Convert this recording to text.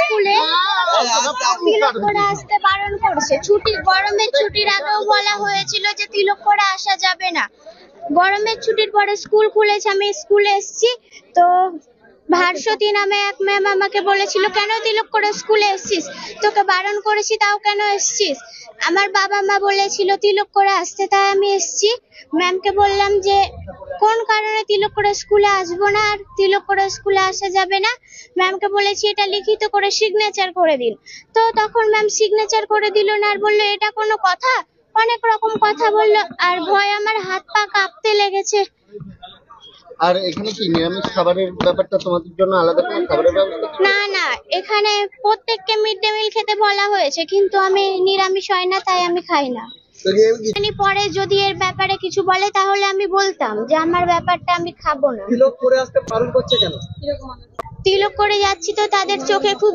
স্কুলে তিলক করে আসতে বারণ করছে। গরমের ছুটির আগেও বলা হয়েছিল যে তিলক করে আসা যাবে না। গরমের ছুটির পরে স্কুল খুলেছে, আমি স্কুলে এসেছি, তো ভাস্বতী নামে এক ম্যাম আমাকে বলেছিল, কেন তিলক করে স্কুলে এসেছিস, তোকে বারণ করেছি তাও কেন এসেছিস। আমার বাবা মা বলেছিল তিলক করে আসতে, তাই আমি এসেছি। ম্যামকে বললাম যে কোন কারণে তিলক করে স্কুলে আসবো না আর তিলক করে স্কুলে আসা যাবে না। ম্যামকে বলেছি এটা লিখিত করে সিগনেচার করে দিন, তো তখন ম্যাম সিগনেচার করে দিল না আর বললো এটা কোনো কথা, অনেক রকম কথা বললো আর ভয় আমার হাত পা কাঁপতে লেগেছে। আর এখানে কি নিরামিষ খাবারের ব্যাপারটা তোমাদের জন্য আলাদা করে খাবারের ব্যবস্থা? না না, এখানে প্রত্যেককে মিড ডে মিল খেতে বলা হয়েছে, কিন্তু আমি নিরামিষ হয় না তাই আমি খাই না। পরে যদি এর ব্যাপারে কিছু বলে তাহলে আমি বলতাম যে আমার ব্যাপারটা আমি খাবো না। তিলক করে আসতে বারণ করছে কেন? তিলক করে যাচ্ছি তো তাদের চোখে খুব